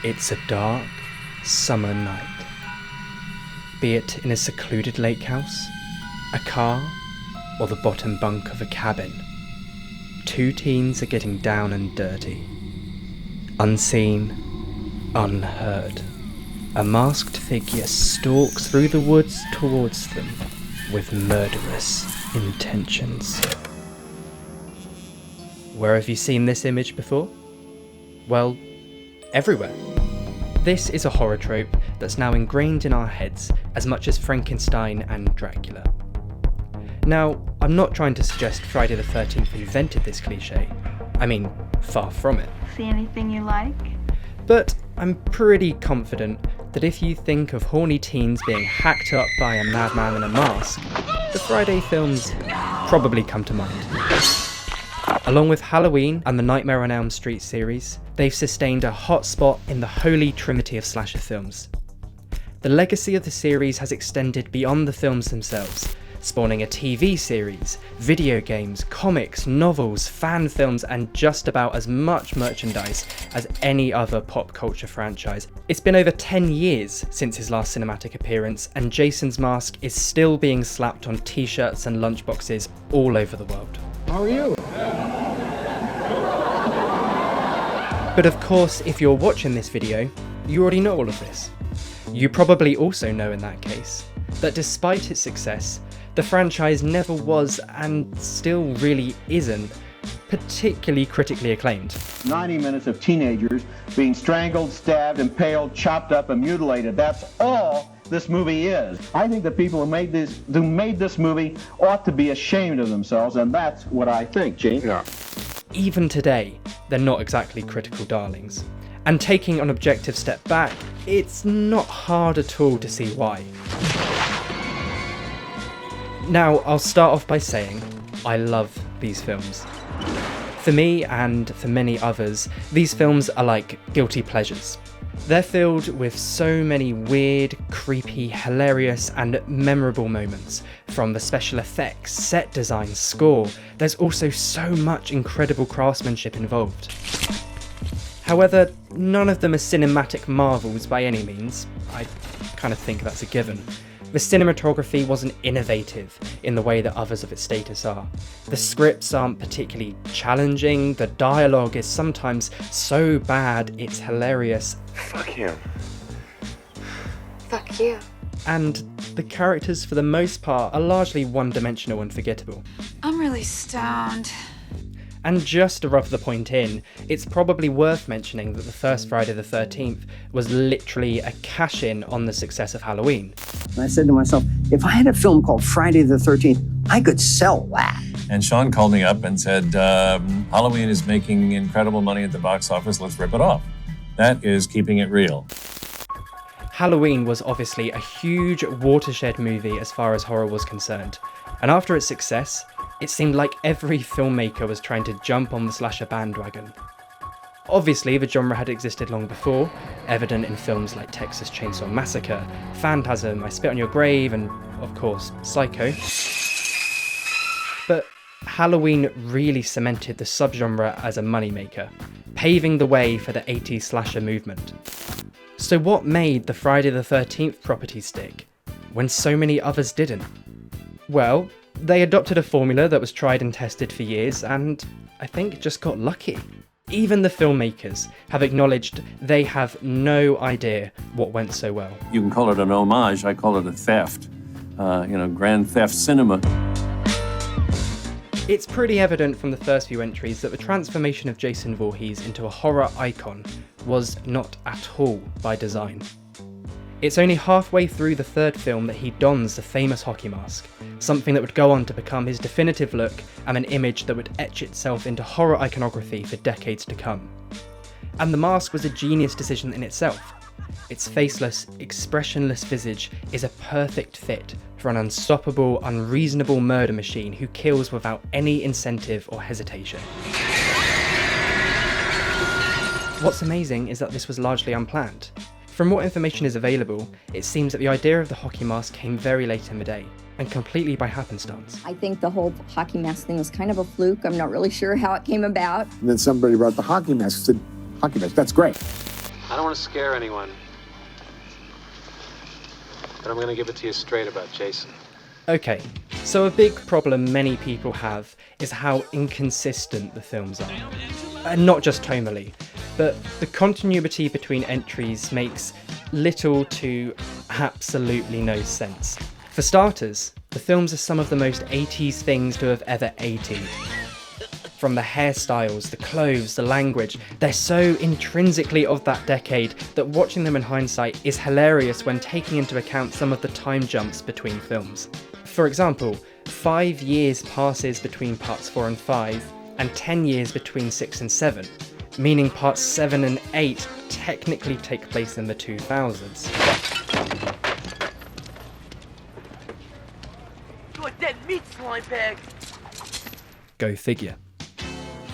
It's a dark summer night. Be it in a secluded lake house, a car, or the bottom bunk of a cabin, two teens are getting down and dirty. Unseen, unheard. A masked figure stalks through the woods towards them with murderous intentions. Where have you seen this image before? Well, everywhere. This is a horror trope that's now ingrained in our heads as much as Frankenstein and Dracula. Now, I'm not trying to suggest Friday the 13th invented this cliche. I mean, far from it. See anything you like? But I'm pretty confident that if you think of horny teens being hacked up by a madman in a mask, the Friday films probably come to mind. Along with Halloween and the Nightmare on Elm Street series, they've sustained a hot spot in the holy trinity of slasher films. The legacy of the series has extended beyond the films themselves, spawning a TV series, video games, comics, novels, fan films, and just about as much merchandise as any other pop culture franchise. It's been over 10 years since his last cinematic appearance, and Jason's mask is still being slapped on t-shirts and lunchboxes all over the world. How are you? But of course, if you're watching this video, you already know all of this. You probably also know in that case, that despite its success, the franchise never was, and still really isn't, particularly critically acclaimed. 90 minutes of teenagers being strangled, stabbed, impaled, chopped up, and mutilated. That's all this movie is. I think the people who made this movie ought to be ashamed of themselves, and that's what I think, Gene. Yeah. Even today, they're not exactly critical darlings. And taking an objective step back, it's not hard at all to see why. Now, I'll start off by saying, I love these films. For me, and for many others, these films are like guilty pleasures. They're filled with so many weird, creepy, hilarious, and memorable moments. From the special effects, set design, score, there's also so much incredible craftsmanship involved. However, none of them are cinematic marvels by any means. I kind of think that's a given. The cinematography wasn't innovative in the way that others of its status are. The scripts aren't particularly challenging, the dialogue is sometimes so bad it's hilarious. Fuck him. Fuck you. And the characters for the most part are largely one-dimensional and forgettable. I'm really stoned. And just to rub the point in, it's probably worth mentioning that the first Friday the 13th was literally a cash-in on the success of Halloween. And I said to myself, if I had a film called Friday the 13th, I could sell that. And Sean called me up and said, Halloween is making incredible money at the box office, let's rip it off. That is keeping it real. Halloween was obviously a huge watershed movie as far as horror was concerned. And after its success, it seemed like every filmmaker was trying to jump on the slasher bandwagon. Obviously, the genre had existed long before, evident in films like Texas Chainsaw Massacre, Phantasm, I Spit on Your Grave, and, of course, Psycho. But Halloween really cemented the subgenre as a moneymaker, paving the way for the 80s slasher movement. So what made the Friday the 13th property stick, when so many others didn't? Well, they adopted a formula that was tried and tested for years, and I think just got lucky. Even the filmmakers have acknowledged they have no idea what went so well. You can call it an homage, I call it a theft. Grand theft cinema. It's pretty evident from the first few entries that the transformation of Jason Voorhees into a horror icon was not at all by design. It's only halfway through the third film that he dons the famous hockey mask, something that would go on to become his definitive look and an image that would etch itself into horror iconography for decades to come. And the mask was a genius decision in itself. Its faceless, expressionless visage is a perfect fit for an unstoppable, unreasonable murder machine who kills without any incentive or hesitation. What's amazing is that this was largely unplanned. From what information is available, it seems that the idea of the hockey mask came very late in the day, and completely by happenstance. I think the whole hockey mask thing was kind of a fluke. I'm not really sure how it came about. And then somebody brought the hockey mask and said, Hockey base, that's great. I don't want to scare anyone, but I'm going to give it to you straight about Jason. Okay, so a big problem many people have is how inconsistent the films are. And not just tonally, but the continuity between entries makes little to absolutely no sense. For starters, the films are some of the most 80s things to have ever 80'd. From the hairstyles, the clothes, the language, they're so intrinsically of that decade that watching them in hindsight is hilarious when taking into account some of the time jumps between films. For example, 5 years passes between parts 4 and 5, and 10 years between 6 and 7, meaning parts 7 and 8 technically take place in the 2000s. You're a dead meat slime bag. Go figure.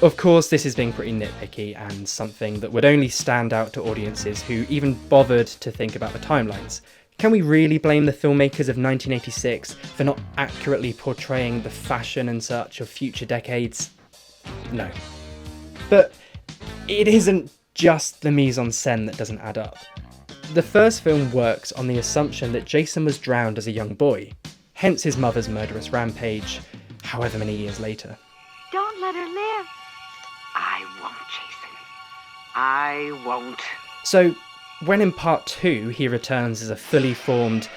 Of course, this is being pretty nitpicky and something that would only stand out to audiences who even bothered to think about the timelines. Can we really blame the filmmakers of 1986 for not accurately portraying the fashion and such of future decades? No. But it isn't just the mise-en-scène that doesn't add up. The first film works on the assumption that Jason was drowned as a young boy, hence his mother's murderous rampage, however many years later. Don't let her live. I won't, Jason. I won't. So, when in part 2 he returns as a fully formed,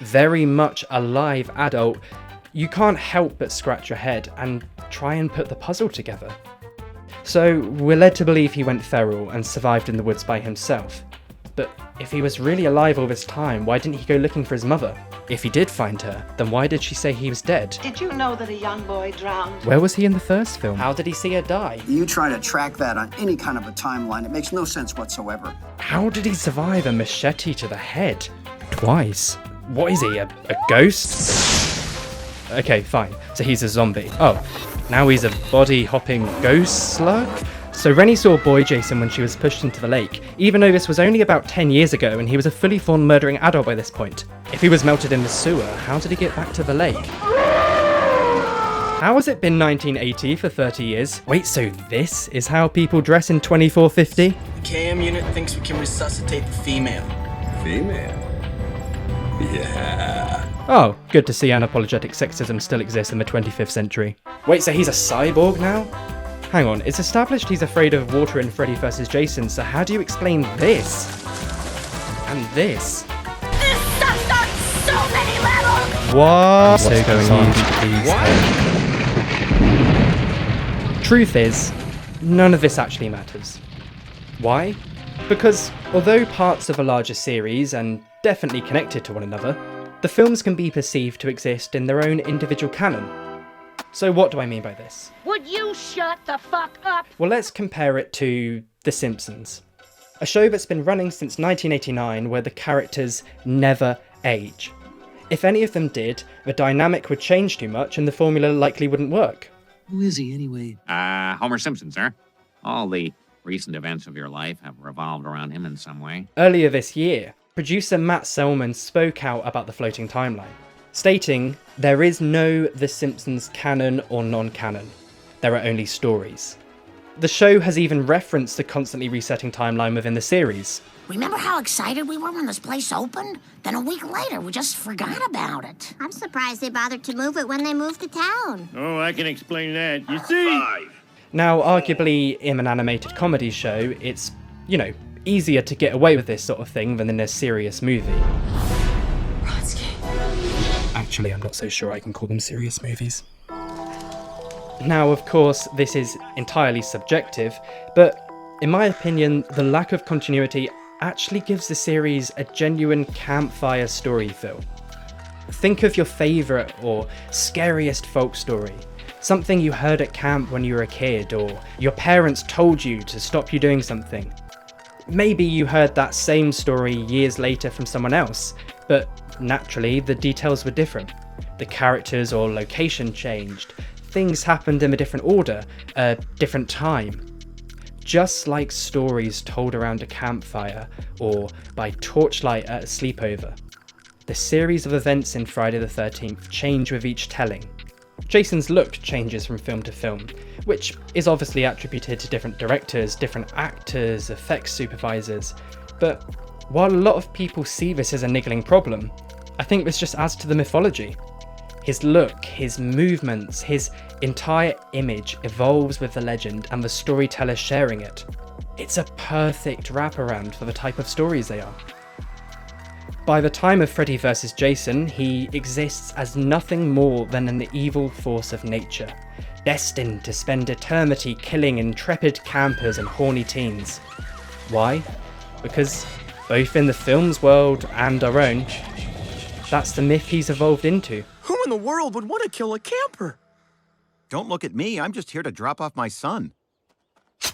very much alive adult, you can't help but scratch your head and try and put the puzzle together. So, we're led to believe he went feral and survived in the woods by himself. But if he was really alive all this time, why didn't he go looking for his mother? If he did find her, then why did she say he was dead? Did you know that a young boy drowned? Where was he in the first film? How did he see her die? You try to track that on any kind of a timeline, it makes no sense whatsoever. How did he survive a machete to the head? Twice? What is he, a ghost? Okay, fine. So he's a zombie. Oh, now he's a body-hopping ghost slug? So Rennie saw boy Jason when she was pushed into the lake, even though this was only about 10 years ago and he was a fully formed murdering adult by this point. If he was melted in the sewer, how did he get back to the lake? How has it been 1980 for 30 years? Wait, so this is how people dress in 2450? The KM unit thinks we can resuscitate the female. Female? Yeah. Oh, good to see unapologetic sexism still exists in the 25th century. Wait, so he's a cyborg now? Hang on, it's established he's afraid of water in Freddy vs. Jason, so how do you explain this? And this? This sucks on so many levels! What? What's going on, please? Truth is, none of this actually matters. Why? Because although parts of a larger series, and definitely connected to one another, the films can be perceived to exist in their own individual canon. So what do I mean by this? Would you shut the fuck up? Well, let's compare it to The Simpsons, a show that's been running since 1989 where the characters never age. If any of them did, the dynamic would change too much and the formula likely wouldn't work. Who is he anyway? Homer Simpson, sir. All the recent events of your life have revolved around him in some way. Earlier this year, producer Matt Selman spoke out about the floating timeline, stating, "There is no The Simpsons canon or non-canon. There are only stories." The show has even referenced the constantly resetting timeline within the series. Remember how excited we were when this place opened? Then a week later, we just forgot about it. I'm surprised they bothered to move it when they moved to town. Oh, I can explain that. You see? Now, arguably, in an animated comedy show, it's, easier to get away with this sort of thing than in a serious movie. Actually, I'm not so sure I can call them serious movies. Now, of course, this is entirely subjective, but in my opinion, the lack of continuity actually gives the series a genuine campfire story feel. Think of your favourite or scariest folk story, something you heard at camp when you were a kid, or your parents told you to stop you doing something. Maybe you heard that same story years later from someone else, but naturally the details were different. The characters or location changed, things happened in a different order, a different time. Just like stories told around a campfire or by torchlight at a sleepover. The series of events in Friday the 13th change with each telling, Jason's look changes from film to film, which is obviously attributed to different directors, different actors, effects supervisors, but while a lot of people see this as a niggling problem, I think this just adds to the mythology. His look, his movements, his entire image evolves with the legend and the storyteller sharing it. It's a perfect wraparound for the type of stories they are. By the time of Freddy vs. Jason, he exists as nothing more than an evil force of nature, destined to spend eternity killing intrepid campers and horny teens. Why? Because both in the film's world and our own, that's the myth he's evolved into. Who in the world would want to kill a camper? Don't look at me, I'm just here to drop off my son.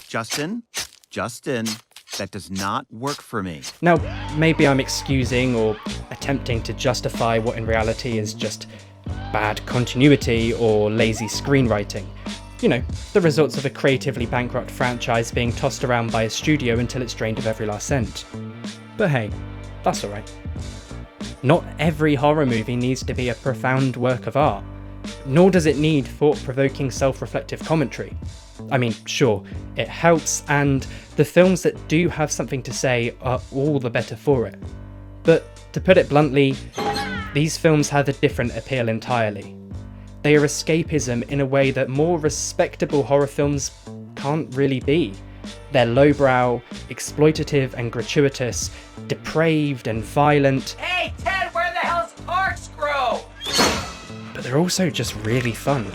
Justin, that does not work for me. Now, maybe I'm excusing or attempting to justify what in reality is just bad continuity or lazy screenwriting. You know, the results of a creatively bankrupt franchise being tossed around by a studio until it's drained of every last cent. But hey, that's alright. Not every horror movie needs to be a profound work of art, nor does it need thought-provoking self-reflective commentary. I mean, sure, it helps, and the films that do have something to say are all the better for it. But to put it bluntly, these films have a different appeal entirely. They are escapism in a way that more respectable horror films can't really be. They're lowbrow, exploitative and gratuitous, depraved and violent. Hey, Ted, where the hell's corkscrew? But they're also just really fun.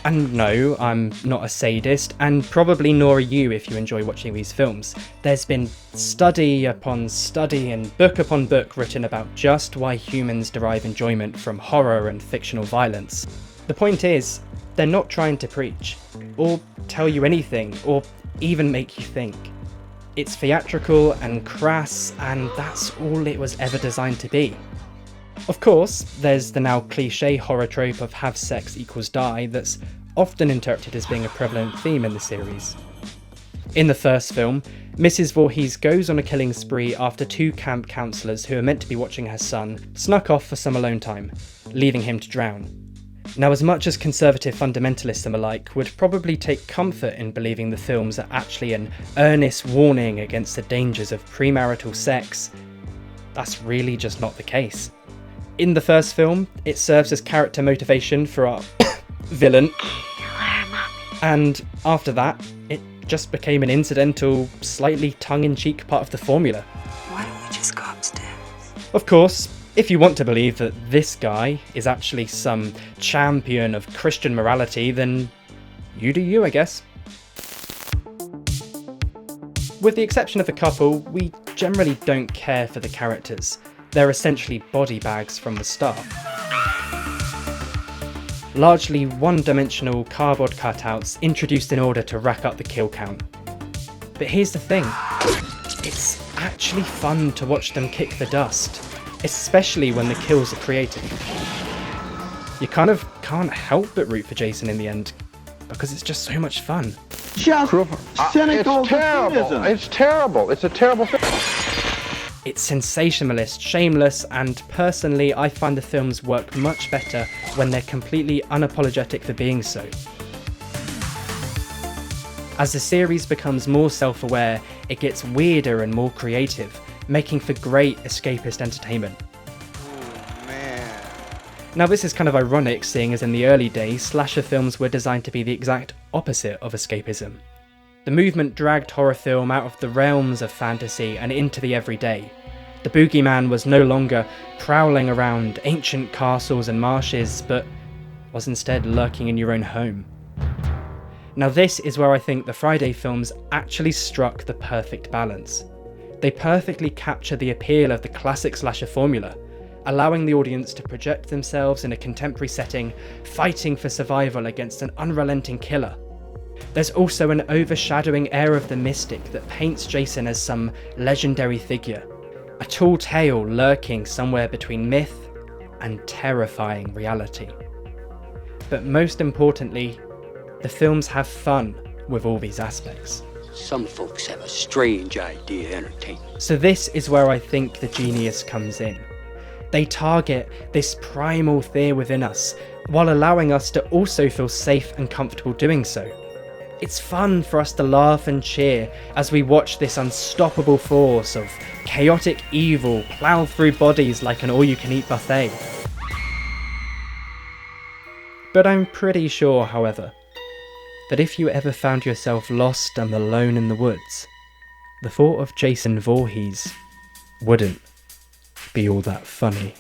And no, I'm not a sadist, and probably nor are you if you enjoy watching these films. There's been study upon study and book upon book written about just why humans derive enjoyment from horror and fictional violence. The point is, they're not trying to preach, or tell you anything, or even make you think. It's theatrical and crass, and that's all it was ever designed to be. Of course, there's the now cliché horror trope of have sex equals die that's often interpreted as being a prevalent theme in the series. In the first film, Mrs. Voorhees goes on a killing spree after two camp counsellors who are meant to be watching her son snuck off for some alone time, leaving him to drown. Now, as much as conservative fundamentalists and the like would probably take comfort in believing the films are actually an earnest warning against the dangers of premarital sex, that's really just not the case. In the first film, it serves as character motivation for our villain, and after that, it just became an incidental, slightly tongue-in-cheek part of the formula. Why don't we just go upstairs? Of course, if you want to believe that this guy is actually some champion of Christian morality, then you do you, I guess. With the exception of the couple, we generally don't care for the characters. They're essentially body bags from the start. Largely one-dimensional cardboard cutouts introduced in order to rack up the kill count. But here's the thing, it's actually fun to watch them kick the dust, especially when the kills are creative. You kind of can't help but root for Jason in the end, because it's just so much fun. Just cynical It's terrible. defeatism. It's terrible. It's a terrible thing. It's sensationalist, shameless, and personally I find the films work much better when they're completely unapologetic for being so. As the series becomes more self-aware, it gets weirder and more creative, making for great escapist entertainment. Now this is kind of ironic, seeing as in the early days, slasher films were designed to be the exact opposite of escapism. The movement dragged horror film out of the realms of fantasy and into the everyday. The boogeyman was no longer prowling around ancient castles and marshes, but was instead lurking in your own home. Now this is where I think the Friday films actually struck the perfect balance. They perfectly capture the appeal of the classic slasher formula, allowing the audience to project themselves in a contemporary setting, fighting for survival against an unrelenting killer. There's also an overshadowing air of the mystic that paints Jason as some legendary figure, a tall tale lurking somewhere between myth and terrifying reality. But most importantly, the films have fun with all these aspects. Some folks have a strange idea of entertainment. So this is where I think the genius comes in. They target this primal fear within us, while allowing us to also feel safe and comfortable doing so. It's fun for us to laugh and cheer as we watch this unstoppable force of chaotic evil plow through bodies like an all-you-can-eat buffet. But I'm pretty sure, however, that if you ever found yourself lost and alone in the woods, the thought of Jason Voorhees wouldn't be all that funny.